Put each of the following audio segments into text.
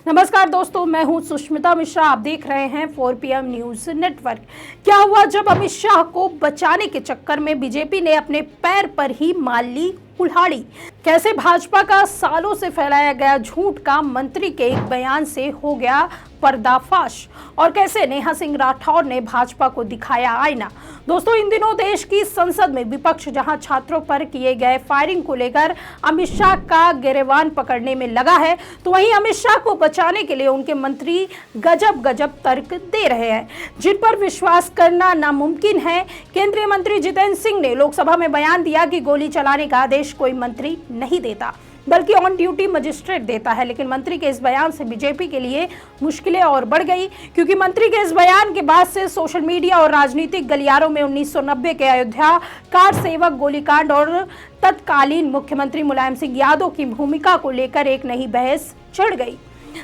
नमस्कार दोस्तों, मैं हूं सुष्मिता मिश्रा। आप देख रहे हैं 4 PM न्यूज नेटवर्क। क्या हुआ जब अमित शाह को बचाने के चक्कर में बीजेपी ने अपने पैर पर ही मार ली कुल्हाड़ी? कैसे भाजपा का सालों से फैलाया गया झूठ का मंत्री के एक बयान से हो गया पर्दाफाश, और कैसे नेहा सिंह राठौर ने भाजपा को दिखाया आईना? दोस्तों, इन दिनों देश की संसद में विपक्ष जहां छात्रों पर किए गए फायरिंग को लेकर अमित शाह का गिरेबान पकड़ने में लगा है, तो वहीं अमित शाह को बचाने के लिए उनके मंत्री गजब गजब तर्क दे रहे हैं, जिन पर विश्वास करना नामुमकिन है। केंद्रीय मंत्री जितेंद्र सिंह ने लोकसभा में बयान दिया कि गोली चलाने का आदेश कोई मंत्री नहीं देता, बल्कि ऑन ड्यूटी मजिस्ट्रेट देता है। लेकिन मंत्री के इस बयान से बीजेपी के लिए मुश्किलें और बढ़ गई, क्योंकि मंत्री के इस बयान के बाद से सोशल मीडिया और राजनीतिक गलियारों में 1990 के अयोध्या कार सेवक गोलीकांड और तत्कालीन मुख्यमंत्री मुलायम सिंह यादव की भूमिका को लेकर एक नई बहस छिड़ गई।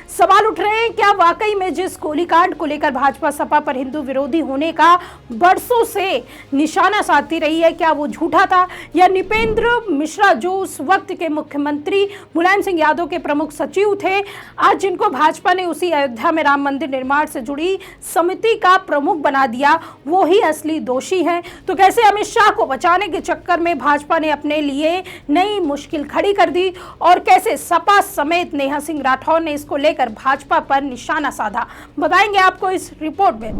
सवाल उठ रहे हैं, क्या वाकई में जिस गोलीकांड को लेकर भाजपा सपा पर हिंदू विरोधी होने का बरसों से निशाना साधती रही है, क्या वो झूठा था? या नृपेंद्र मिश्रा, जो उस वक्त के मुख्यमंत्री मुलायम सिंह यादव के प्रमुख सचिव थे, आज जिनको भाजपा ने उसी अयोध्या में राम मंदिर निर्माण से जुड़ी समिति का प्रमुख बना दिया, वो ही असली दोषी है? तो कैसे अमित शाह को बचाने के चक्कर में भाजपा ने अपने लिए नई मुश्किल खड़ी कर दी, और कैसे सपा समेत नेहा सिंह राठौर ने इसको लेकर भाजपा पर निशाना साधा, बताएंगे आपको इस रिपोर्ट में।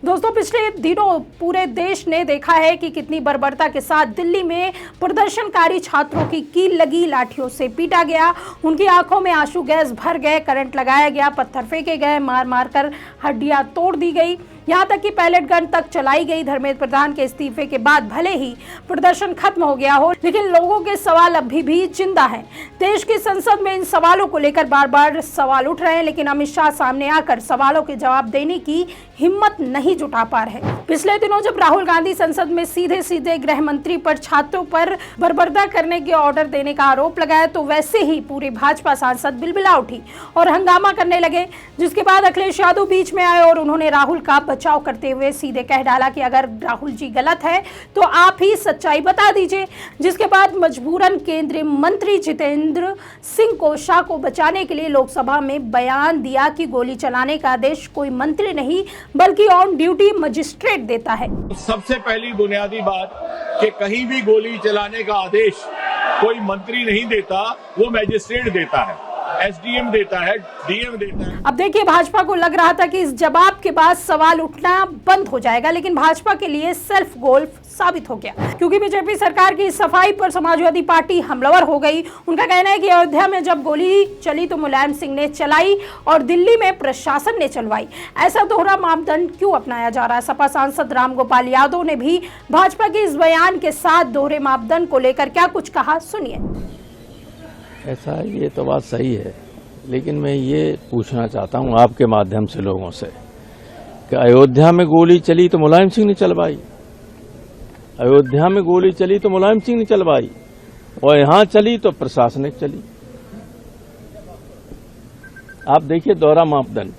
दोस्तों, पिछले दिनों पूरे देश ने देखा है कि कितनी बर्बरता के साथ दिल्ली में प्रदर्शनकारी छात्रों की कील लगी, लाठियों से पीटा गया, उनकी आंखों में आंसू गैस भर गए, करंट लगाया गया, पत्थर फेंके गए, मार मार कर हड्डियां तोड़ दी गई, यहाँ तक कि पैलेट गन तक चलाई गई। धर्मेंद्र प्रधान के इस्तीफे के बाद भले ही प्रदर्शन खत्म हो गया हो, लेकिन लोगों के सवाल अभी भी जिंदा हैं। देश की संसद में इन सवालों को लेकर बार बार सवाल उठ रहे हैं, लेकिन अमित शाह सामने आकर सवालों के जवाब देने की हिम्मत नहीं जुटा पा रहे। पिछले दिनों जब राहुल गांधी संसद में सीधे सीधे गृह मंत्री पर छात्रों पर बर्बरता करने के ऑर्डर देने का आरोप लगाया, तो वैसे ही पूरी भाजपा सांसद बिलबिला उठी और हंगामा करने लगे, जिसके बाद अखिलेश यादव बीच में आए और उन्होंने राहुल का बचाव करते हुए सीधे कह डाला कि अगर राहुल जी गलत है तो आप ही सच्चाई बता दीजिए। जिसके बाद मजबूरन केंद्रीय मंत्री जितेंद्र सिंह को शाह को बचाने के लिए लोकसभा में बयान दिया कि गोली चलाने का आदेश कोई मंत्री नहीं बल्कि ऑन ड्यूटी मजिस्ट्रेट देता है। सबसे पहली बुनियादी बात कि कहीं भी गोली चलाने का आदेश कोई मंत्री नहीं देता, वो मैजिस्ट्रेट देता है, एसडीएम देता है, डीएम देता है। अब देखिए, भाजपा को लग रहा था कि इस जवाब के बाद सवाल उठना बंद हो जाएगा, लेकिन भाजपा के लिए सेल्फ गोल साबित हो गया, क्योंकि बीजेपी सरकार की सफाई पर समाजवादी पार्टी हमलावर हो गई। उनका कहना है कि अयोध्या में जब गोली चली तो मुलायम सिंह ने चलाई और दिल्ली में प्रशासन ने चलवाई। ऐसा दोहरा मापदंड क्यों अपनाया जा रहा है? सपा सांसद रामगोपाल यादव ने भी भाजपा के इस बयान के साथ दोहरे मापदंड को लेकर क्या कुछ कहा, सुनिए। ऐसा ये तो बात सही है, लेकिन मैं ये पूछना चाहता हूँ आपके माध्यम से लोगों से कि अयोध्या में गोली चली तो मुलायम सिंह ने चलवाई, अयोध्या में गोली चली तो मुलायम सिंह ने चलवाई, और यहाँ चली तो प्रशासनिक चली। आप देखिए दोहरा मापदंड।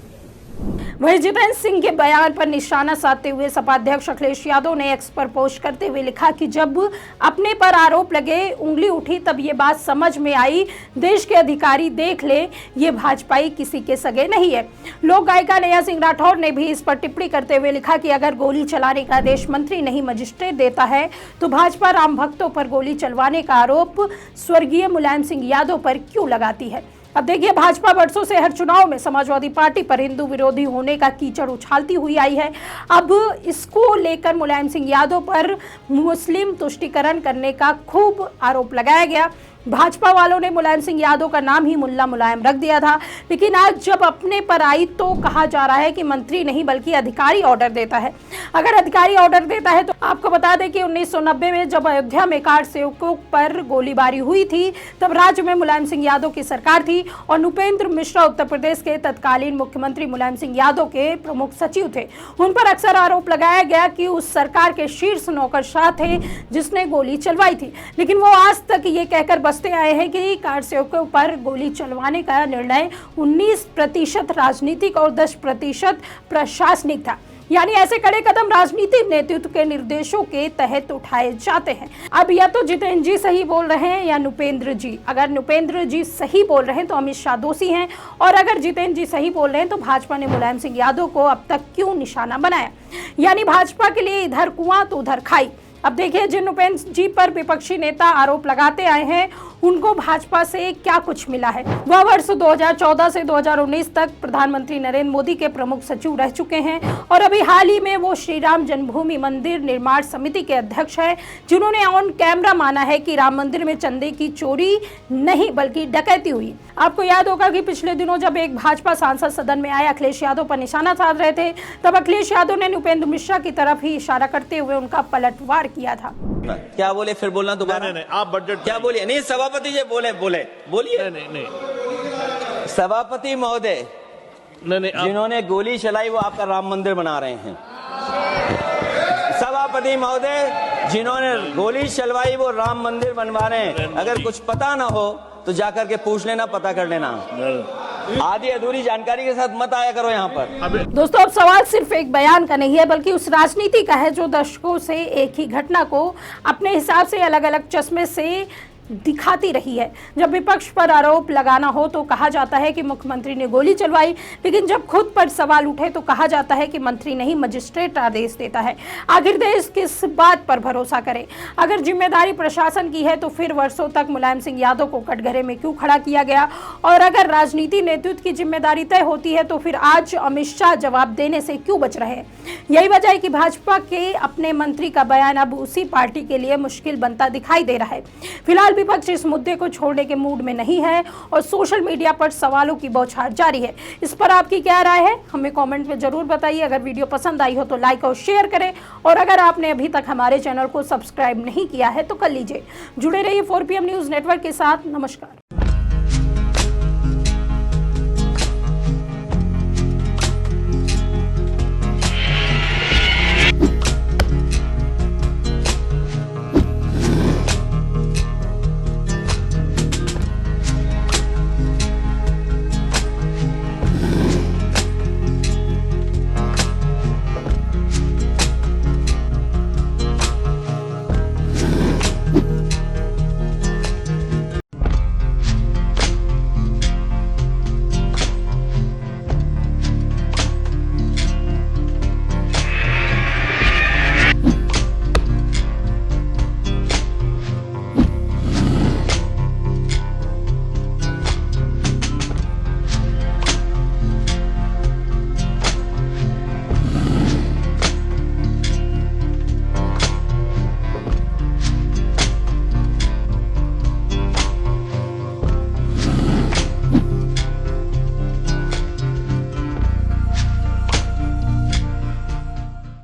वहीं जितेंद्र सिंह के बयान पर निशाना साधते हुए सपा अध्यक्ष अखिलेश यादव ने एक्स पर पोस्ट करते हुए लिखा कि जब अपने पर आरोप लगे, उंगली उठी, तब ये बात समझ में आई, देश के अधिकारी देख ले, ये भाजपाई किसी के सगे नहीं है। लोक गायिका नेहा सिंह राठौर ने भी इस पर टिप्पणी करते हुए लिखा कि अगर गोली चलाने का आदेश मंत्री नहीं मजिस्ट्रेट देता है, तो भाजपा राम भक्तों पर गोली चलवाने का आरोप स्वर्गीय मुलायम सिंह यादव पर क्यों लगाती है? अब देखिए, भाजपा वर्षों से हर चुनाव में समाजवादी पार्टी पर हिंदू विरोधी होने का कीचड़ उछालती हुई आई है। अब इसको लेकर मुलायम सिंह यादव पर मुस्लिम तुष्टीकरण करने का खूब आरोप लगाया गया। भाजपा वालों ने मुलायम सिंह यादव का नाम ही मुल्ला मुलायम रख दिया था, लेकिन आज जब अपने पर आई तो कहा जा रहा है कि मंत्री नहीं बल्कि अधिकारी ऑर्डर देता है। अगर अधिकारी ऑर्डर देता है तो आपको बता दें कि 1990 में जब अयोध्या में कार सेवकों पर गोलीबारी हुई थी, तब राज्य में मुलायम सिंह यादव की सरकार थी और नृपेंद्र मिश्रा उत्तर प्रदेश के तत्कालीन मुख्यमंत्री मुलायम सिंह यादव के प्रमुख सचिव थे। उन पर अक्सर आरोप लगाया गया कि उस सरकार के शीर्ष नौकरशाह थे जिसने गोली चलवाई थी, लेकिन वो आज तक ये कहकर बसते आए हैं कि कार सेवकों पर गोली चलवाने का निर्णय 19% राजनीतिक और 10% प्रशासनिक था। यानी ऐसे कड़े कदम राजनीतिक नेतृत्व के निर्देशों के तहत उठाए जाते हैं। अब या तो जितेंद्र जी सही बोल रहे हैं या नुपेंद्र जी। अगर नुपेंद्र जी सही बोल रहे हैं तो अमित शाह दोषी हैं, और अगर जितेंद्र जी सही बोल रहे हैं तो भाजपा ने मुलायम सिंह यादव को अब तक क्यों निशाना बनाया। यानी भाजपा के लिए इधर कुआं तो उधर खाई। अब देखिए, जिन उपेंद्र जी पर विपक्षी नेता आरोप लगाते आए हैं उनको भाजपा से क्या कुछ मिला है। वह वर्ष 2014 से 2019 तक प्रधानमंत्री नरेंद्र मोदी के प्रमुख सचिव रह चुके हैं, और अभी हाल ही में वो श्री राम जन्मभूमि मंदिर निर्माण समिति के अध्यक्ष हैं, जिन्होंने ऑन कैमरा माना है कि राम मंदिर में चंदे की चोरी नहीं बल्कि डकैती हुई। आपको याद होगा कि पिछले दिनों जब एक भाजपा सांसद सदन में आए अखिलेश यादव पर निशाना साध रहे थे, तब अखिलेश यादव ने नुपेंद्र मिश्रा की तरफ ही इशारा करते हुए उनका पलटवार किया था। क्या बोले, फिर बोलना दोबारा। नहीं, आप बजट क्या बोलिए? नहीं, सभापति जी बोलिए। नहीं सभापति महोदय, नहीं जिन्होंने गोली चलाई वो आपका राम मंदिर बना रहे हैं। सभापति महोदय, जिन्होंने गोली चलवाई वो राम मंदिर बनवा रहे हैं। अगर कुछ पता ना हो तो जाकर के पूछ लेना, पता कर लेना। आधी अधूरी जानकारी के साथ मत आया करो यहाँ पर। दोस्तों, अब सवाल सिर्फ एक बयान का नहीं है बल्कि उस राजनीति का है जो दशकों से एक ही घटना को अपने हिसाब से अलग अलग चश्मे से दिखाती रही है। जब विपक्ष पर आरोप लगाना हो तो कहा जाता है कि मुख्यमंत्री ने गोली चलवाई, लेकिन जब खुद पर सवाल उठे तो कहा जाता है कि मंत्री नहीं मजिस्ट्रेट आदेश देता है। आखिर देश किस बात पर भरोसा करे? अगर जिम्मेदारी प्रशासन की है तो फिर वर्षों तक मुलायम सिंह यादव को कटघरे में क्यों खड़ा किया गया? और अगर राजनीति नेतृत्व की जिम्मेदारी तय होती है तो फिर आज अमित शाह जवाब देने से क्यों बच रहे हैं? यही वजह है कि भाजपा के अपने मंत्री का बयान अब उसी पार्टी के लिए मुश्किल बनता दिखाई दे रहा है। फिलहाल विपक्ष इस मुद्दे को छोड़ने के मूड में नहीं है और सोशल मीडिया पर सवालों की बौछार जारी है। इस पर आपकी क्या राय है, हमें कमेंट में जरूर बताइए। अगर वीडियो पसंद आई हो तो लाइक और शेयर करें, और अगर आपने अभी तक हमारे चैनल को सब्सक्राइब नहीं किया है तो कर लीजिए। जुड़े रहिए 4PM न्यूज़ नेटवर्क के साथ। नमस्कार।